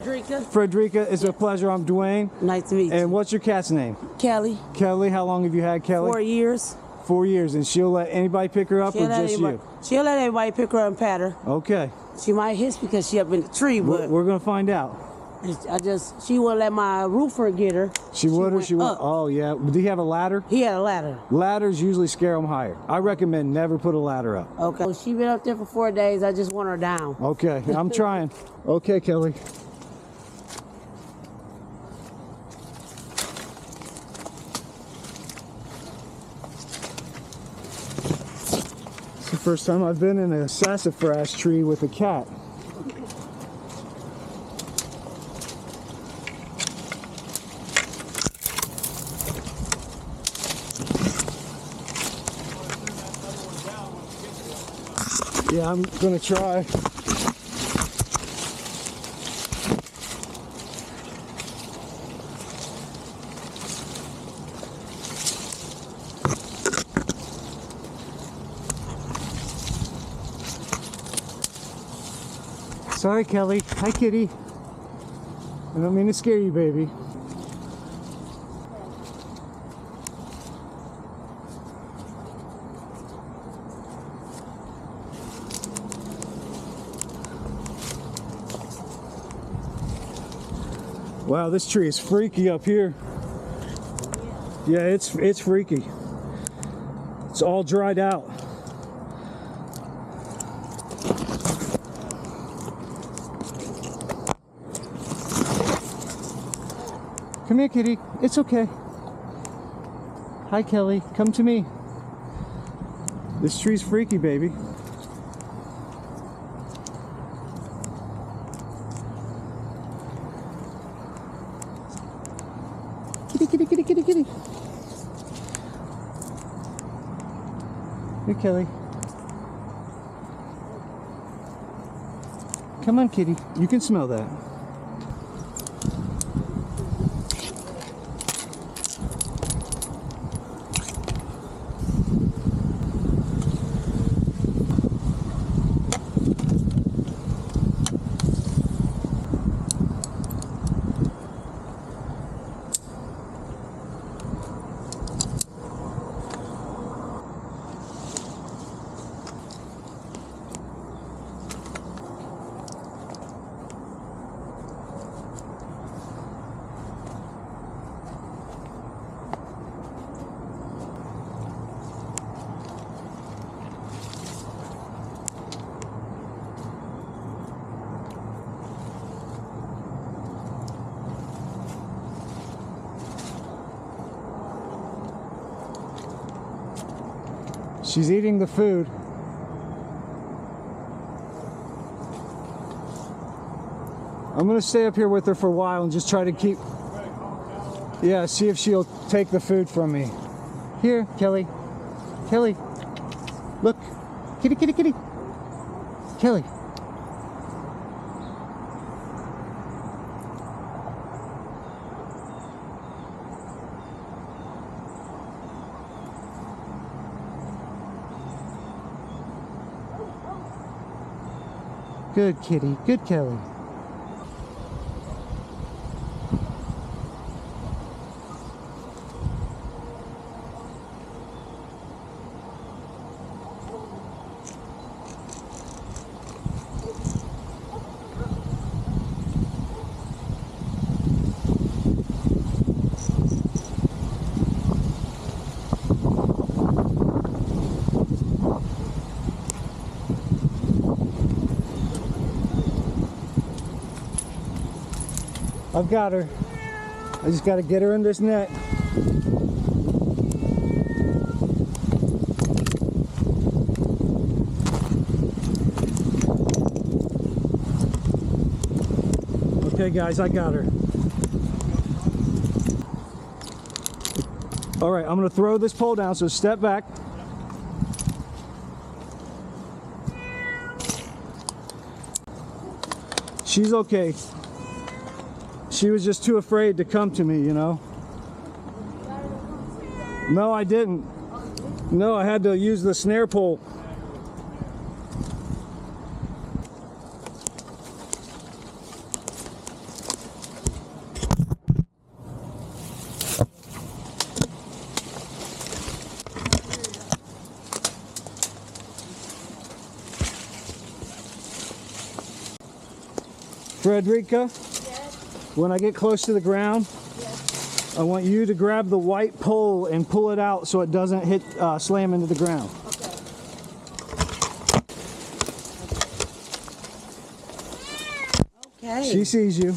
Frederica. Frederica, it's a pleasure. I'm Dwayne. Nice to meet you. And what's your cat's name? Kelly. Kelly, how long have you had Kelly? 4 years. 4 years, and she'll let anybody pick her up or just you? She'll let everybody pick her up and pat her. Okay. She might hiss because she up in the tree, but we're gonna find out. She wouldn't let my roofer get her. She would or she won't? Oh yeah. Do you have a ladder? He had a ladder. Ladders usually scare them higher. I recommend never put a ladder up. Okay. Well, she been up there for 4 days. I just want her down. Okay, I'm trying. Okay, Kelly. It's the first time I've been in a sassafras tree with a cat. Yeah, I'm gonna try. Sorry, Kelly. Hi, kitty. I don't mean to scare you, baby. Wow, this tree is freaky up here. Yeah, it's freaky. It's all dried out. Come here, kitty. It's okay. Hi, Kelly. Come to me. This tree's freaky, baby. Kitty, kitty, kitty, kitty, kitty. Here, Kelly. Come on, kitty. You can smell that. She's eating the food. I'm gonna stay up here with her for a while and just try to keep, yeah, see if she'll take the food from me. Here, Kelly. Kelly, look. Kitty, kitty, kitty. Kelly. Good kitty, good Kelly. I've got her. I just got to get her in this net. Okay guys, I got her. All right, I'm gonna throw this pole down, so step back. She's okay. She was just too afraid to come to me, you know. No, I didn't. No, I had to use the snare pole. Frederica, when I get close to the ground, I want you to grab the white pole and pull it out so it doesn't hit, slam into the ground. Okay. She sees you.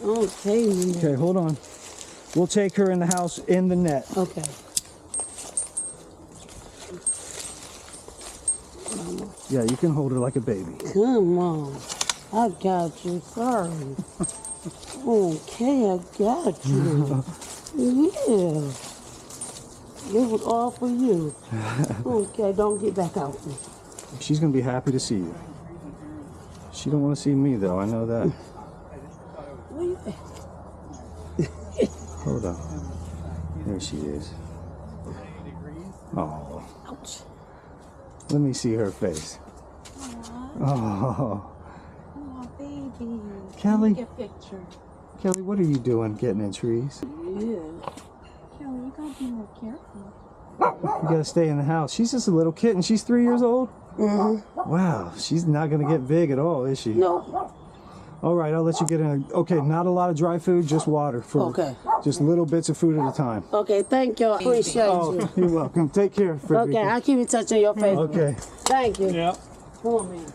Okay. Okay, hold on. We'll take her in the house in the net. Okay. Yeah, you can hold her like a baby. Come on. I got you. Sorry. Okay, I got you. Yeah. It was all for you. Okay, don't get back out. She's gonna be happy to see you. She don't want to see me though, I know that. Where you at? Hold on. There she is. Oh. Ouch. Let me see her face. Oh. Oh, baby. Kelly. Take a picture. Kelly, what are you doing getting in trees? Yeah. Kelly, you gotta be more careful. You gotta stay in the house. She's just a little kitten. She's 3 years old? Mm-hmm. Wow, she's not gonna get big at all, is she? No. All right, I'll let you get in. Okay, not a lot of dry food, just water. Okay. Just little bits of food at a time. Okay, thank you. I appreciate you. You're welcome. Take care, Frederica. Okay, I'll keep in touch on your Facebook. Okay. Thank you. Yeah. Come on, man.